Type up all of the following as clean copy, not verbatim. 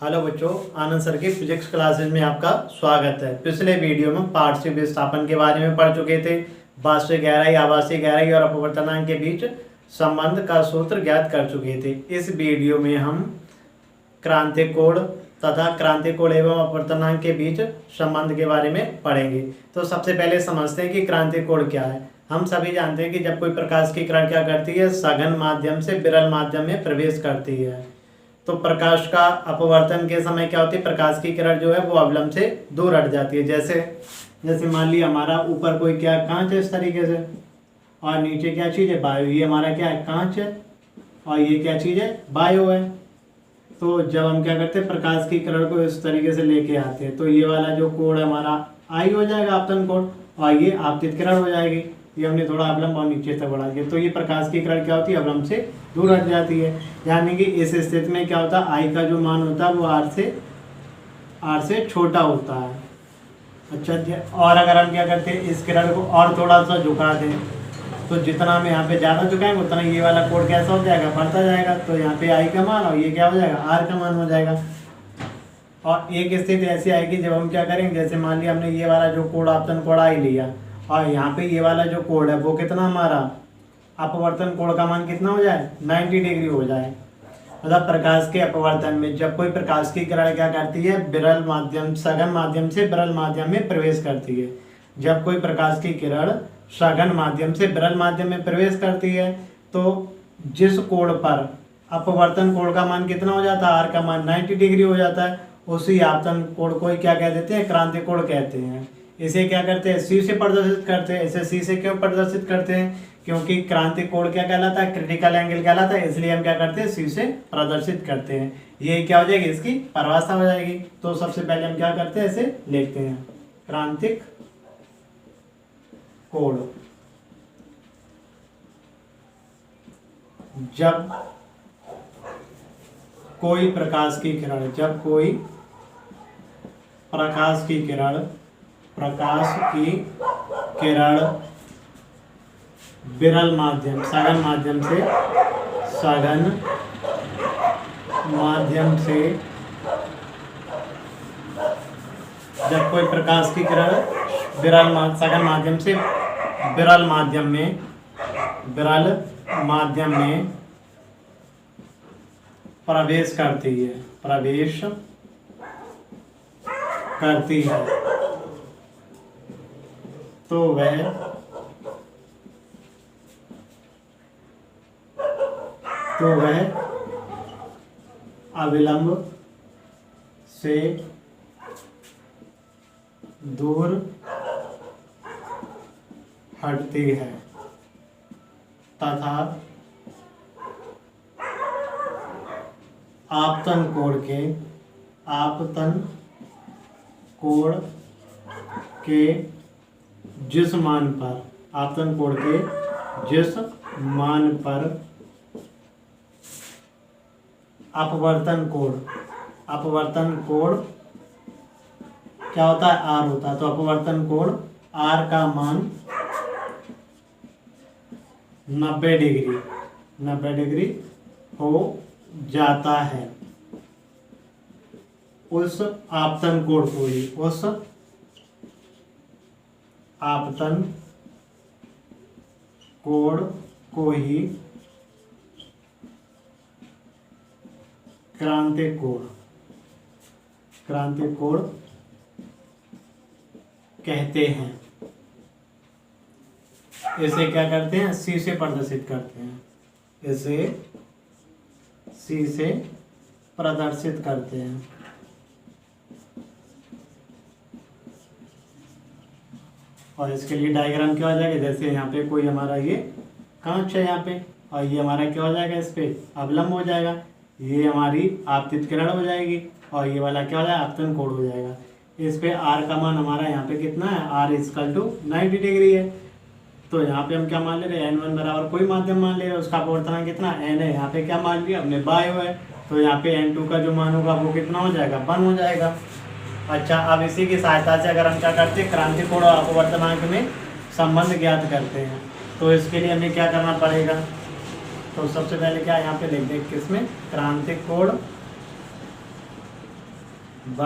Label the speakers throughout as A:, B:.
A: Hello बच्चों, आनंद sir की physics classes में आपका स्वागत है। पिछले वीडियो में पार्श्व विस्थापन के बारे में पढ़ चुके थे। वास्तविक गहराई, आभासी गहराई और अपवर्तनांक के बीच संबंध का सूत्र ज्ञात कर चुके थे। इस वीडियो में हम क्रांतिक कोण तथा क्रांतिक कोण एवं अपवर्तनांक के बीच संबंध के बारे में पढ़ेंगे। तो सबसे पहले समझते हैं कि क्रांतिक कोण क्या है। हम सभी जानते हैं कि जब कोई प्रकाश की किरण क्या करती है, सघन माध्यम से विरल माध्यम में प्रवेश करती है। तो प्रकाश का अपवर्तन के समय क्या होती है, प्रकाश की किरण जो है वो अवलंब से दूर हट जाती है। जैसे मान लिया हमारा ऊपर कोई क्या कांच है इस तरीके से, और नीचे क्या चीज़ है, वायु। ये हमारा क्या है, कांच है, और ये क्या चीज़ है, वायु है। तो जब हम क्या करते हैं, प्रकाश की किरण को इस तरीके से लेके आते हैं, तो ये वाला जो कोण है हमारा आई हो जाएगा, आपतन कोण, और ये आपतित किरण हो जाएगी। ये हमने थोड़ा अवलंब और नीचे तक बढ़ा दिया, तो ये प्रकाश की किरण क्या होती है, अवलंब से दूर हट जाती है। यानी कि इस स्थिति में क्या होता है, आई का जो मान होता है वो आर से छोटा होता है। अच्छा, और अगर हम क्या करते हैं, इस किरण को और थोड़ा सा झुका दें, तो जितना हम यहाँ पे ज़्यादा झुकाएंगे उतना ये वाला कोण कैसा हो जाएगा, बढ़ता जाएगा। तो यहाँ पे आई का मान और ये क्या हो जाएगा, आर का मान हो जाएगा। और एक स्थिति ऐसी आएगी जब हम क्या करेंगे, जैसे मान लिया हमने ये वाला जो कोण आपतन कोण आई लिया, और यहाँ पे ये वाला जो कोण है वो कितना हमारा अपवर्तन कोण का मान कितना हो जाए, 90 डिग्री हो जाए। मतलब प्रकाश के अपवर्तन में जब कोई प्रकाश की किरण क्या करती है, विरल माध्यम, सघन माध्यम से विरल माध्यम में प्रवेश करती है। जब कोई प्रकाश की किरण सघन माध्यम से विरल माध्यम में प्रवेश करती है, तो जिस कोण पर अपवर्तन कोण का मान कितना हो जाता है, आर का मान 90 डिग्री हो जाता है, उसी आपतन कोण को ही क्या कह देते हैं, क्रांतिक कोण कहते हैं। इसे क्या करते हैं, सी से प्रदर्शित करते हैं। इसे सी से क्यों प्रदर्शित करते हैं, क्योंकि क्रांतिक कोण क्या कहलाता है, क्रिटिकल एंगल कहलाता है, इसलिए हम क्या करते हैं, सी से प्रदर्शित करते हैं। ये क्या हो जाएगी, इसकी परिभाषा हो जाएगी। तो सबसे पहले हम क्या करते हैं, इसे लिखते हैं, क्रांतिक कोण। जब कोई प्रकाश की किरण, विरल माध्यम, सघन माध्यम से जब कोई प्रकाश की किरण सघन माध्यम से विरल माध्यम में प्रवेश करती है, तो वह अविलंब से दूर हटती है तथा आपतन कोण के जिस मान पर अपवर्तन कोण क्या होता है, आर होता है। तो अपवर्तन कोण आर का मान 90 डिग्री हो जाता है। उस आपतन कोण को ही क्रांतिक कोण कहते हैं। इसे क्या करते हैं, सी से प्रदर्शित करते हैं। और इसके लिए डायग्राम क्या हो जाएगा, जैसे यहाँ पे कोई हमारा ये कांच है यहाँ पे, और ये हमारा क्या हो जाएगा, इस पे अवलंब हो जाएगा। ये हमारी आपतित किरण हो जाएगी, और ये वाला क्या हो जाएगा, आपतन कोण हो जाएगा। इस पे आर का मान हमारा यहाँ पे कितना है, आर इक्वल टू 90 डिग्री है। तो यहाँ पे हम क्या मान ले रहे हैं, n1 बराबर कोई माध्यम मान ले रहे हैं, उसका अपवर्तनांक कितना n है। यहाँ पे क्या मान लिया हमने, वायु है, तो यहाँ पे n2 का जो मान होगा वो कितना हो जाएगा, 1 हो जाएगा। अच्छा, अब इसी की सहायता से अगर हम क्या करते हैं, क्रांतिक कोण और अपवर्तनांक में संबंध ज्ञात करते हैं, तो इसके लिए हमें क्या करना पड़ेगा। तो सबसे पहले क्या यहाँ पे लिख दें, किसमें, क्रांतिक कोण व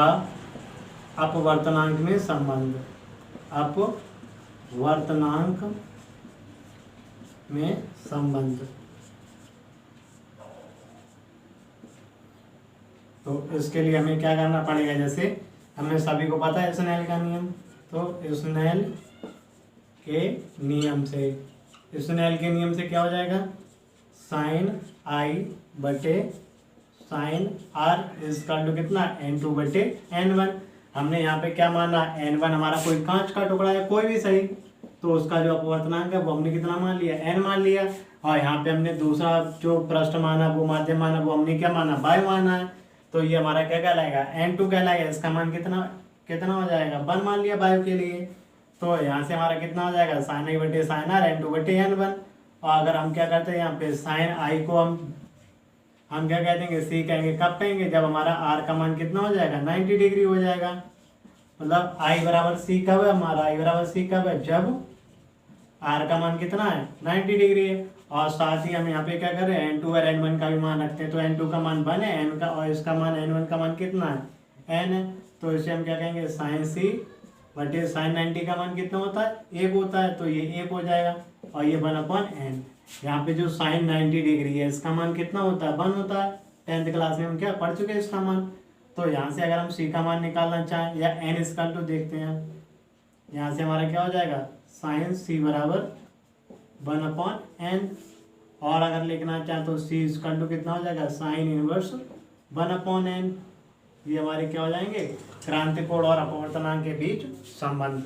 A: अपवर्तनांक में संबंध, अपवर्तनांक में संबंध। तो इसके लिए हमें क्या करना पड़ेगा, जैसे हमें सभी को पता है स्नेल का नियम, तो स्नेल के नियम से, स्नेल के नियम से क्या हो जाएगा, साइन आई बटे साइन आर इजकल टू कितना, n2 बटे n1। हमने यहाँ पे क्या माना, n1 हमारा कोई कांच का टुकड़ा है, कोई भी सही, तो उसका जो अपवर्तनांक है वो हमने कितना मान लिया, n मान लिया। और यहाँ पे हमने दूसरा जो पृष्ठ माना, वो माध्यम माना, वो हमने क्या माना, y माना है। तो ये हमारा क्या कहलाएगा, n2 कहलाएगा। इसका मान कितना कितना हो जाएगा, 1 मान लिया वायु के लिए। तो यहाँ से हमारा कितना हो जाएगा, साइन आई बटे साइन आर, n2 बटे n1। और अगर हम क्या करते हैं, यहाँ पे साइन आई को हम क्या कह देंगे, सी कहेंगे। कब कहेंगे, जब हमारा आर का मान कितना हो जाएगा, 90 डिग्री हो जाएगा। मतलब आई बराबर सी कब है, हमारा आई बराबर सी कब है, जब आर का मान कितना है, 90 डिग्री है। और साथ ही हम यहाँ पे क्या कर रहे हैं, n2 और n1 का भी मान रखते हैं। तो n2 का मान 1 है, n का, और इसका मान n1 का मान कितना है, n है। तो इसे हम क्या कहेंगे, साइन सी बटे साइन 90 का मान कितना होता है, 1 होता है। तो ये 1 हो जाएगा, और ये 1/n। यहाँ पे जो साइन 90 डिग्री है, इसका मान कितना होता है, 1 होता है। 10th क्लास में हम क्या पढ़ चुके हैं इसका मान। तो यहाँ से अगर हम सी का मान निकालना चाहें, या n इक्वल टू देखते हैं, यहाँ से हमारा क्या हो जाएगा, साइन सी बराबर 1/n। और अगर लिखना चाहें तो सी इक्वल टू कितना हो जाएगा, साइन इनवर्स 1/n। ये हमारे क्या हो जाएंगे, क्रांति कोण और अपवर्तनांक के बीच संबंध।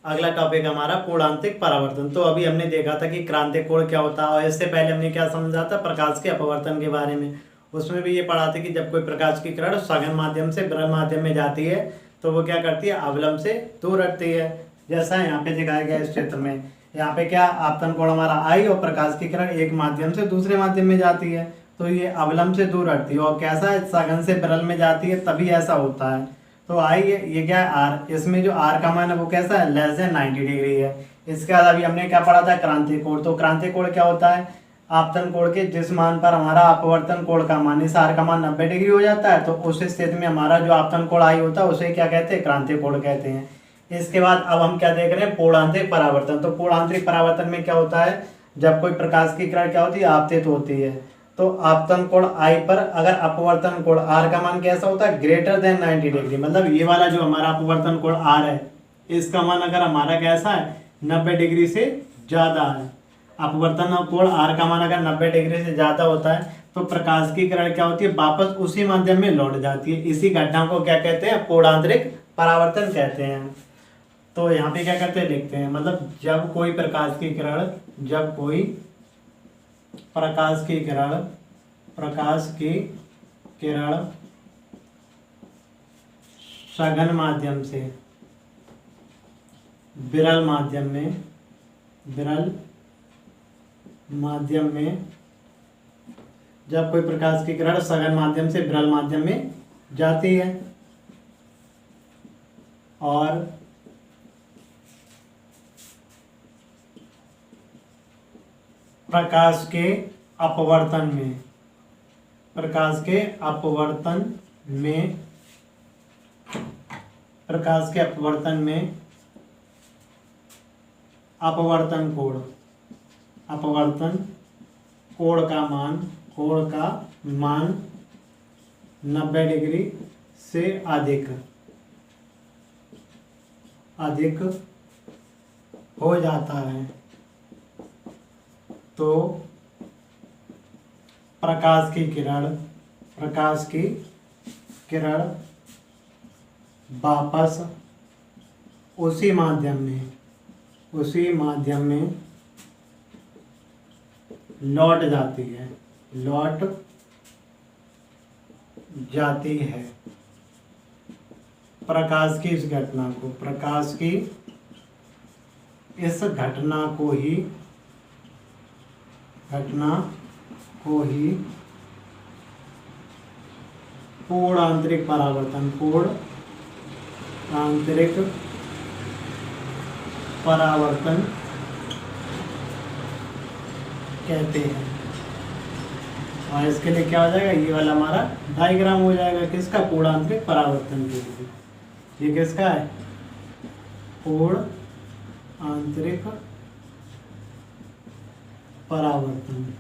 A: अगला टॉपिक हमारा कोणांतिक परावर्तन। तो अभी हमने देखा था कि क्रांतिक कोण क्या होता है, और इससे पहले हमने क्या समझा था, प्रकाश के अपवर्तन के बारे में। उसमें भी ये पढ़ा था कि जब कोई प्रकाश की किरण सघन माध्यम से विरल माध्यम में जाती है, तो वो क्या करती है, अवलंब से दूर हटती है। जैसा यहाँ पे दिखाया गया इस चित्र में, यहाँ पे क्या आपतन कोण हमारा आई, और प्रकाश की किरण एक माध्यम से दूसरे माध्यम में जाती है, तो ये अवलंब से दूर हटती है। और कैसा है, सघन से विरल में जाती है, तभी ऐसा होता है। तो आई ये क्या है, आर, इसमें जो आर का मान है वो कैसा है, लेस देन 90 डिग्री है। इसके बाद अभी हमने क्या पढ़ा था, क्रांतिक कोण। तो क्रांतिक कोण क्या होता है, आपतन कोण के जिस मान पर हमारा अपवर्तन कोण का मान, इस आर का मान 90 डिग्री हो जाता है, तो उस स्थिति में हमारा जो आपतन कोण आई होता है उसे क्या कहते हैं, क्रांतिक कोण कहते हैं। इसके बाद अब हम क्या देख रहे हैं, पूर्णांतरिक परावर्तन। तो पूर्णांतरिक परावर्तन में क्या होता है, जब कोई प्रकाश की किरण क्या होती है, आपतित होती है, तो आपतन कोण आई पर अगर अपवर्तन कोण आर का मान कैसा होता है, ग्रेटर देन 90 डिग्री। मतलब ये वाला जो हमारा अपवर्तन कोण आर है, इसका मान अगर हमारा कैसा है, 90 डिग्री से ज़्यादा है। अपवर्तन कोण आर का मान अगर 90 डिग्री से ज़्यादा होता है, तो प्रकाश की किरण क्या होती है, वापस उसी माध्यम में लौट जाती है। इसी घटना को क्या कहते हैं, पूर्णांतरिक परावर्तन कहते हैं। तो यहाँ पे क्या करते हैं, लिखते हैं, मतलब जब कोई प्रकाश की किरण, जब कोई प्रकाश की किरण सघन माध्यम से विरल माध्यम में जब कोई प्रकाश की किरण सघन माध्यम से विरल माध्यम में जाती है, और प्रकाश के अपवर्तन में अपवर्तन कोण का मान 90 डिग्री से अधिक हो जाता है, तो प्रकाश की किरण वापस उसी माध्यम में लौट जाती है। प्रकाश की इस घटना को ही पूर्णांतरिक परावर्तन कहते हैं। और इसके लिए क्या हो जाएगा, ये वाला हमारा डायग्राम हो जाएगा किसका, पूर्ण आंतरिक परावर्तन के लिए। ये किसका है, पूर्ण आंतरिक परावर्तन।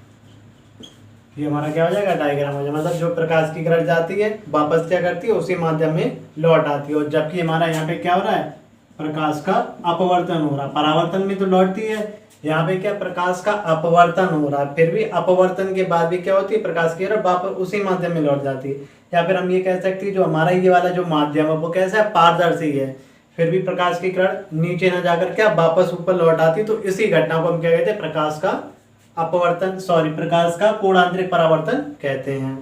A: ये हमारा क्या हो जाएगा, डायग्राम हो जाएगा। मतलब जो प्रकाश की किरण जाती है वापस क्या करती है, उसी माध्यम में लौट आती है। और जबकि हमारा यहाँ पे क्या हो रहा है, प्रकाश का अपवर्तन हो रहा है। परावर्तन में तो लौटती है, यहाँ पे क्या प्रकाश का अपवर्तन हो रहा है। फिर भी अपवर्तन के बाद भी क्या होती है, प्रकाश की किरण वापस उसी माध्यम में लौट जाती है। या फिर हम ये कह सकते हैं जो हमारा ये वाला जो माध्यम है वो कैसा है, पारदर्शी है। फिर भी प्रकाश की किरण नीचे न जाकर क्या वापस ऊपर लौट आती, तो इसी घटना को हम क्या कहते हैं, प्रकाश का अपवर्तन, प्रकाश का पूर्ण आंतरिक परावर्तन कहते हैं।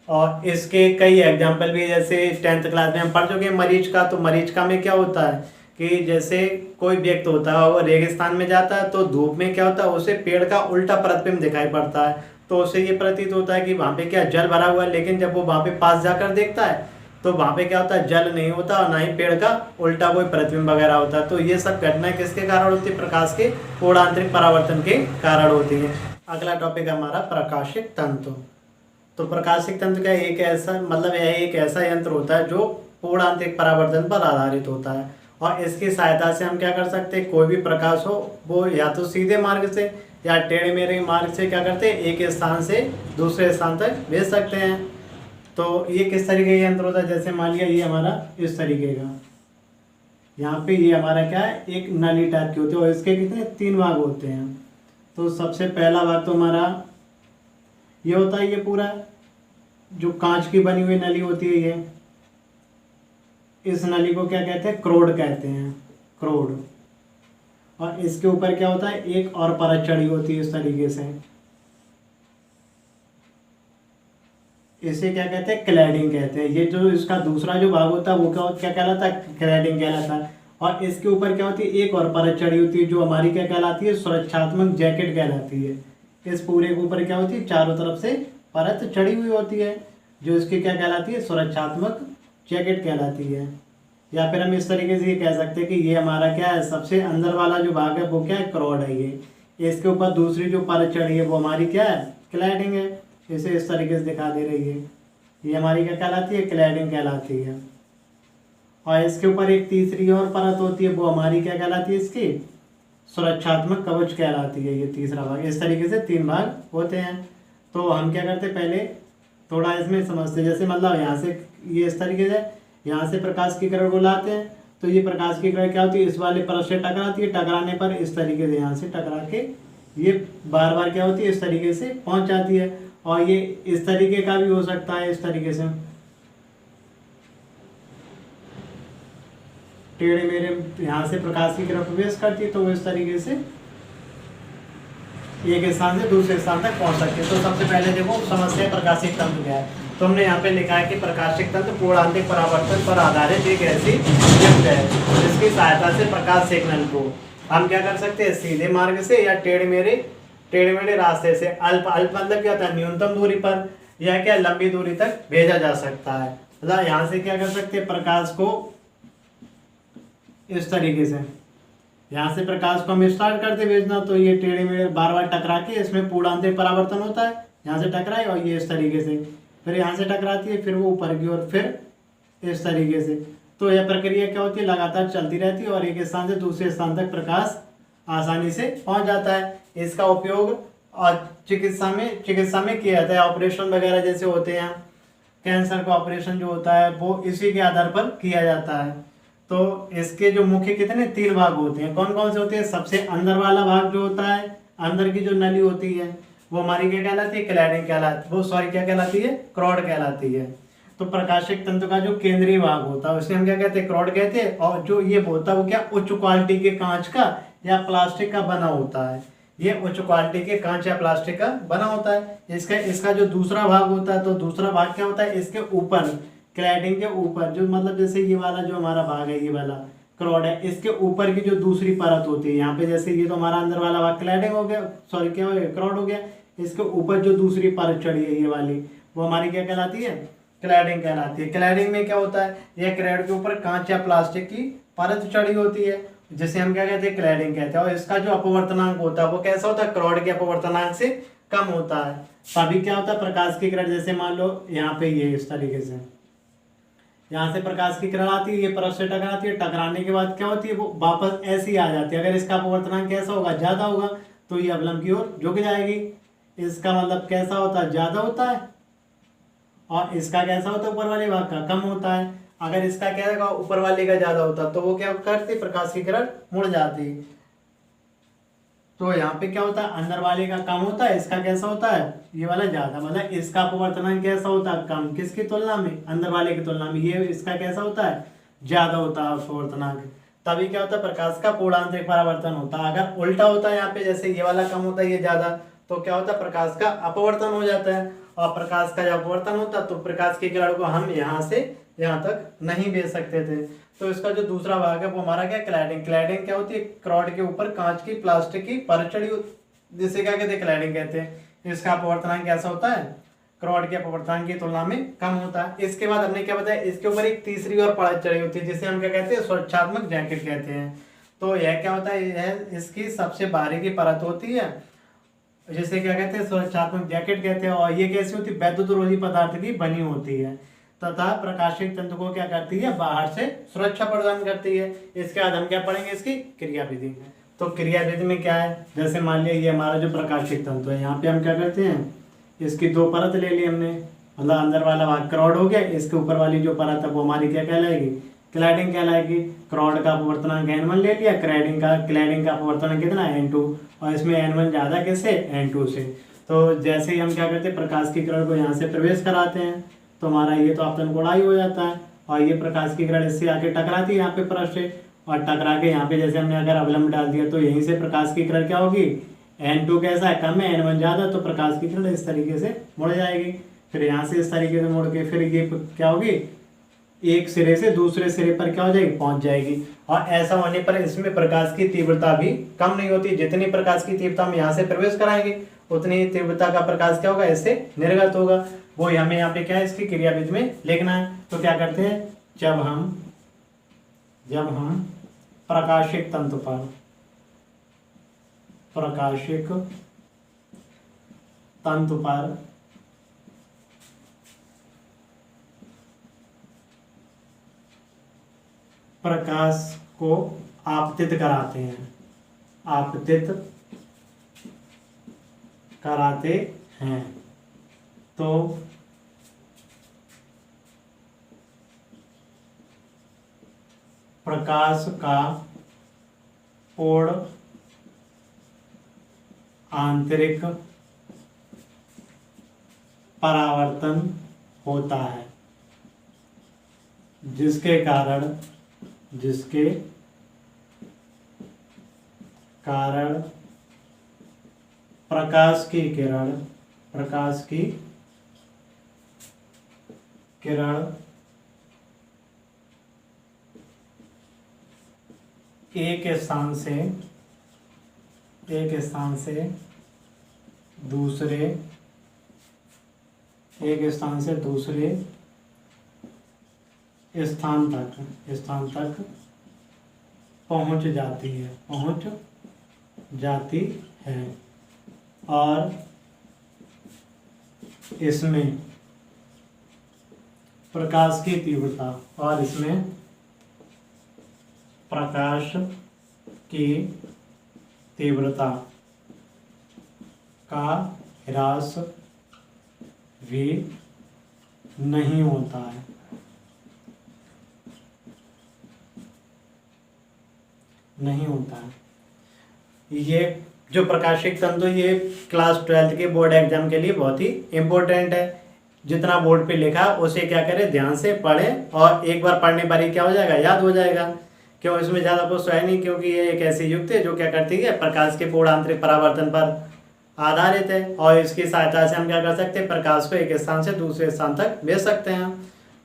A: और इसके कई एग्जाम्पल भी, जैसे 10th क्लास में हम पढ़ चुके हैं मरीचिका। तो मरीचिका में क्या होता है कि जैसे कोई व्यक्ति होता है वो रेगिस्तान में जाता है, तो धूप में क्या होता है, उसे पेड़ का उल्टा प्रतिबिंब दिखाई पड़ता है। तो उसे ये प्रतीत होता है कि वहाँ पे क्या जल भरा हुआ है। लेकिन जब वो वहाँ पे पास जाकर देखता है तो वहाँ पे क्या होता है, जल नहीं होता और ना ही पेड़ का उल्टा कोई प्रतिबिंब वगैरह होता है। तो ये सब घटनाएं किसके कारण होती है, प्रकाश के पूर्ण आंतरिक परावर्तन के कारण होती है। अगला टॉपिक है हमारा प्रकाशिक तंतु। तो प्रकाशिक तंतु क्या, एक ऐसा मतलब यह एक ऐसा यंत्र होता है जो पूर्ण आंतरिक परावर्तन पर आधारित होता है। और इसकी सहायता से हम क्या कर सकते हैं, कोई भी प्रकाश हो वो या तो सीधे मार्ग से या टेढ़े मेढ़े मार्ग से क्या करते हैं, एक स्थान से दूसरे स्थान तक भेज सकते हैं। तो ये किस तरीके का यंत्र होता है, जैसे मान लिया ये हमारा इस तरीके का, यहाँ पे ये हमारा क्या है, एक नली टाइप की होती है। और इसके कितने 3 भाग होते हैं। तो सबसे पहला भाग तो हमारा ये होता है, ये पूरा जो कांच की बनी हुई नली होती है, ये इस नली को क्या कहते हैं, क्रोड कहते हैं, क्रोड। और इसके ऊपर क्या होता है, एक और परत चढ़ी होती है इस तरीके से, इसे क्या कहते हैं, क्लैडिंग कहते हैं। ये जो इसका दूसरा जो भाग होता है वो क्या कहलाता है, क्लैडिंग कहलाता है। और इसके ऊपर क्या होती है, एक और परत चढ़ी होती है जो हमारी क्या कहलाती है, सुरक्षात्मक जैकेट कहलाती है। इस पूरे के ऊपर क्या होती है, चारों तरफ से परत चढ़ी हुई होती है जो इसकी क्या कहलाती है, सुरक्षात्मक जैकेट कहलाती है। या फिर हम इस तरीके से ये कह सकते हैं कि ये हमारा क्या है, सबसे अंदर वाला जो भाग है वो क्या है, क्रोड है। ये इसके ऊपर दूसरी जो परत चढ़ी है वो हमारी क्या है, क्लैडिंग है। इसे इस तरीके से दिखा दे रही है, ये हमारी क्या कहलाती है, क्लैडिंग कहलाती है। और इसके ऊपर एक तीसरी और परत होती है वो हमारी क्या कहलाती है, इसकी सुरक्षात्मक कवच कहलाती है, ये तीसरा भाग। इस तरीके से 3 भाग होते हैं। तो हम क्या करते हैं, पहले थोड़ा इसमें समझते, जैसे मतलब यहाँ से ये इस तरीके से यहाँ से प्रकाश की किरण को लाते हैं, तो ये प्रकाश की किरण क्या होती है, इस वाले परत से टकराती है। टकराने पर इस तरीके से यहाँ से टकरा के ये बार बार क्या होती है, इस तरीके से पहुँच जाती है। और ये इस तरीके का भी हो सकता है, इस तरीके से टेढ़े मेढ़े यहाँ से प्रकाश की किरण प्रवेश करती है, तो वो इस तरीके से एक स्थान से दूसरे स्थान तक पहुंच सकते हैं। तो सबसे पहले देखो समस्या प्रकाशिक तंतु क्या है। तो हमने यहाँ पे लिखा है कि प्रकाशिक तंतु पूर्ण आंतरिक परावर्तन पर आधारित एक ऐसी युक्त है जिसकी सहायता से प्रकाश सिग्नल को हम क्या कर सकते हैं, सीधे मार्ग से या टेढ़े मेढ़े रास्ते से, अल्प मतलब क्या होता है, न्यूनतम दूरी पर या क्या लंबी दूरी तक भेजा जा सकता है। मतलब यहाँ से क्या कर सकते हैं, प्रकाश को इस तरीके से, यहाँ से प्रकाश को हम स्टार्ट करते भेजना, तो ये टेढ़े मेढ़े बार बार टकरा के इसमें पूर्ण आंतरिक परावर्तन होता है। यहाँ से टकराए और ये इस तरीके से, फिर यहाँ से टकराती है, फिर वो ऊपर की ओर, फिर इस तरीके से। तो यह प्रक्रिया क्या होती है, लगातार चलती रहती है और एक स्थान से दूसरे स्थान तक प्रकाश आसानी से पहुँच जाता है। इसका उपयोग और चिकित्सा में किया जाता है। ऑपरेशन वगैरह जैसे होते हैं, कैंसर का ऑपरेशन जो होता है वो इसी के आधार पर किया जाता है। तो इसके जो मुख्य कितने 3 भाग होते हैं, कौन कौन से होते हैं। सबसे अंदर वाला भाग जो होता है, अंदर की जो नली होती है वो हमारी क्या कहलाती है, क्लैडिंग कहलाती, वो क्या कहलाती है, क्रोड कहलाती है। तो प्रकाशिक तंतु का जो केंद्रीय भाग होता है उसे हम क्या कहते हैं, क्रोड कहते हैं। और जो ये होता है वो क्या उच्च क्वालिटी के कांच का या प्लास्टिक का बना होता है। ये उच्च क्वालिटी के कांच या प्लास्टिक का बना होता है। इसका जो दूसरा भाग होता है, तो दूसरा भाग क्या होता है, इसके ऊपर क्लैडिंग के ऊपर जो मतलब जैसे ये वाला जो हमारा भाग है, ये वाला क्रोड है, इसके ऊपर की जो दूसरी परत होती है, यहाँ पे जैसे ये तो हमारा अंदर वाला भाग क्लैडिंग हो गया, क्या हो गया, क्रोड हो गया। इसके ऊपर जो दूसरी परत चढ़ी है ये वाली, वो हमारी क्या कहलाती है, क्लैडिंग कहलाती है। क्लैडिंग में क्या होता है, यह क्लैड के ऊपर कांच या प्लास्टिक की परत चढ़ी होती है जिसे हम क्या कहते हैं, क्लैडिंग कहते हैं। और इसका जो अपवर्तनांक होता है वो कैसा होता है, क्रोड के अपवर्तनांक से कम होता है। तभी क्या होता है, प्रकाश की किरण जैसे मान लो यहाँ पे ये इस तरीके से यहाँ से प्रकाश की किरण आती है, ये परत से टकराती है, टकराने के बाद क्या होती है, वो वापस ऐसे ही आ जाती है। अगर इसका अपवर्तनांक कैसा होगा, ज्यादा होगा, तो ये अवलंब की ओर झुक जाएगी। इसका मतलब कैसा होता है, ज्यादा होता है, और इसका कैसा होता है, ऊपर वाले भाग का कम होता है। अगर इसका क्या होगा, ऊपर वाले का ज्यादा होता तो वो क्या करती, प्रकाश की किरण मुड़ जाती। तो यहाँ पे क्या होता है, अंदर वाले का कम होता है, इसका कैसा होता है, ये वाला ज्यादा। मतलब इसका अपवर्तनांक कैसा होता है, कम, किसकी तुलना में, अंदर वाले की तुलना में। ये इसका कैसा होता है, ज्यादा होता है अपवर्तनांक। तभी क्या होता है, प्रकाश का पूर्णांतरिक परावर्तन होता है। अगर उल्टा होता है, यहाँ पे जैसे ये वाला कम होता है, ये ज्यादा, तो क्या होता है, प्रकाश का अपवर्तन हो जाता है। और प्रकाश का जब अपवर्तन होता है तो प्रकाश की किरण को हम यहाँ से यहाँ तक नहीं भेज सकते थे। तो इसका जो दूसरा भाग है वो हमारा क्या, क्लैडिंग। क्लैडिंग क्या होती है, रॉड के ऊपर कांच की प्लास्टिक की परत चढ़ी, जिसे क्या कहते हैं, क्लैडिंग कहते हैं। इसका अपवर्तनांक कैसा होता है, रॉड के अपवर्तनांक की तुलना में कम होता है। इसके बाद हमने क्या बताया, इसके ऊपर एक तीसरी और परत चढ़ी होती है, जिसे हम क्या कहते हैं, सुरक्षात्मक जैकेट कहते हैं। तो यह क्या होता है, यह इसकी सबसे बाहरी की परत होती है, जिसे क्या कहते हैं, सुरक्षात्मक जैकेट कहते हैं। और ये कैसी होती है, वैद्युतरोधी पदार्थ की बनी होती है तथा प्रकाशिक तंतु को क्या करती है, बाहर से सुरक्षा प्रदान करती है। इसके बाद हम क्या पढ़ेंगे, इसकी क्रियाविधि। तो क्रियाविधि में क्या है, जैसे मान लिया ये हमारा जो प्रकाशिक तंतु है, यहाँ पे हम क्या करते हैं, इसकी दो परत ले ली हमने, मतलब अंदर वाला भाग क्रॉड हो गया, इसके ऊपर वाली जो परत है वो हमारी क्या कहलाएगी, क्लैडिंग कहलाएगी। क्रॉड का अपवर्तनांक n1 ले लिया, क्लैडिंग का अपवर्तनांक कितना, n2, और इसमें n1 ज्यादा किससे, n2 से। तो जैसे ही हम क्या करते हैं, प्रकाश की किरण को यहाँ से प्रवेश कराते हैं, तो हमारा ये तो आपतन कोणाई हो जाता है, और ये प्रकाश की किरण इससे आके टकराती है यहाँ पे परत से, और टकरा के यहाँ पे जैसे हमने अगर अवलंब डाल दिया तो यहीं से प्रकाश की किरण क्या होगी, n2 कैसा है, कम है, n1 ज्यादा, तो प्रकाश की किरण इस तरीके से मुड़ जाएगी। फिर यहाँ से इस तरीके से मुड़ के फिर ये क्या होगी, एक सिरे से दूसरे सिरे पर क्या हो जाएगी, पहुंच जाएगी। और ऐसा होने पर इसमें प्रकाश की तीव्रता भी कम नहीं होती। जितनी प्रकाश की तीव्रता हम यहाँ से प्रवेश कराएंगे, उतनी तीव्रता का प्रकाश क्या होगा, इससे निर्गत होगा। वो हमें यहाँ पे क्या है, इसकी क्रियाविधि में लिखना है। तो क्या करते हैं, जब हम प्रकाशिक तंतु पर प्रकाश को आपतित कराते हैं, तो प्रकाश का पूर्ण आंतरिक परावर्तन होता है, जिसके कारण प्रकाश की किरण एक स्थान से दूसरे स्थान तक पहुंच जाती है, और इसमें प्रकाश की तीव्रता का ह्रास भी नहीं होता है। ये जो प्रकाशिक तंतु, ये क्लास 12 के बोर्ड एग्जाम के लिए बहुत ही इम्पोर्टेंट है। जितना बोर्ड पे लिखा उसे क्या करें, ध्यान से पढ़ें, और एक बार पढ़ने पर ही क्या हो जाएगा, याद हो जाएगा। क्यों, इसमें ज़्यादा कुछ है नहीं, क्योंकि ये एक ऐसी युक्ति है जो क्या करती है, प्रकाश के पूर्ण आंतरिक परावर्तन पर आधारित है, और इसकी सहायता से हम क्या कर सकते हैं, प्रकाश को एक स्थान से दूसरे स्थान तक भेज सकते हैं।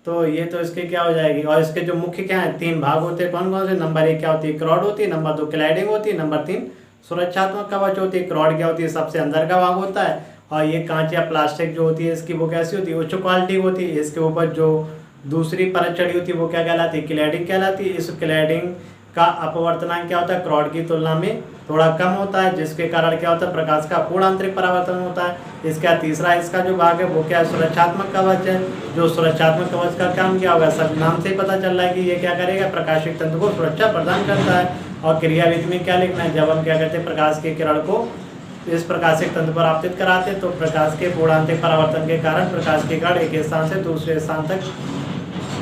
A: तो ये तो इसके क्या हो जाएगी। और इसके जो मुख्य क्या है, 3 भाग होते हैं, कौन कौन से, नंबर 1 क्या होती है, क्रॉड होती है, नंबर 2 क्लैडिंग होती है, नंबर 3 सुरक्षात्मक कवच होती है। क्रॉड क्या होती है, सबसे अंदर का भाग होता है, और ये कांच या प्लास्टिक जो होती है इसकी वो कैसी होती है, उच्च क्वालिटी होती है। इसके ऊपर जो दूसरी परत चढ़ी होती है वो क्या कहलाती है, क्लैडिंग कहलाती है। इस क्लैडिंग का अपवर्तनांक क्या होता है, क्रॉड की तुलना में थोड़ा कम होता है, जिसके कारण क्या होता है, प्रकाश का पूर्ण आंतरिक परावर्तन होता है। इसका तीसरा इसका जो भाग है वो क्या है, सुरक्षात्मक कवच है। जो सुरक्षात्मक कवच का काम क्या होगा, सब नाम से ही पता चल रहा है कि ये क्या करेगा, प्रकाशिक तंतु को सुरक्षा प्रदान करता है। और क्रियाविधि में क्या लिखना है, जब हम क्या करते हैं, प्रकाश के किरण को इस प्रकाशिक तंतु पर आपतित कराते हैं तो प्रकाश के पूर्णांतिक परावर्तन के कारण प्रकाश की किरण एक स्थान से दूसरे स्थान तक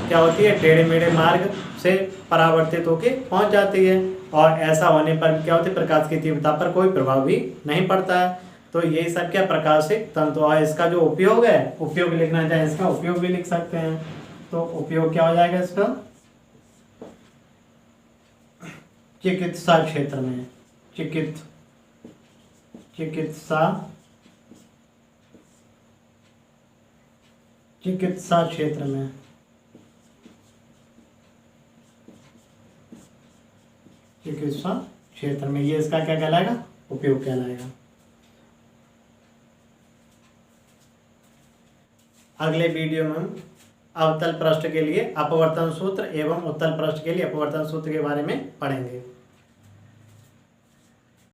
A: क्या होती है, टेढ़े मेढ़े मार्ग से परावर्तित होकर पहुंच जाती है। और ऐसा होने पर क्या होती है, प्रकाश की तीव्रता पर कोई प्रभाव भी नहीं पड़ता है। तो यही सब क्या प्रकाशिक तंतु। और इसका जो उपयोग है, उपयोग लिखना चाहे इसका उपयोग भी लिख सकते हैं। तो उपयोग क्या हो जाएगा इसका, चिकित्सा क्षेत्र में, चिकित्सा क्षेत्र में, चिकित्सा क्षेत्र में ये इसका क्या कहलाएगा, उपयोग कहलाएगा। अगले वीडियो में हम अवतल पृष्ठ के लिए अपवर्तन सूत्र एवं उत्तल पृष्ठ के लिए अपवर्तन सूत्र के बारे में पढ़ेंगे।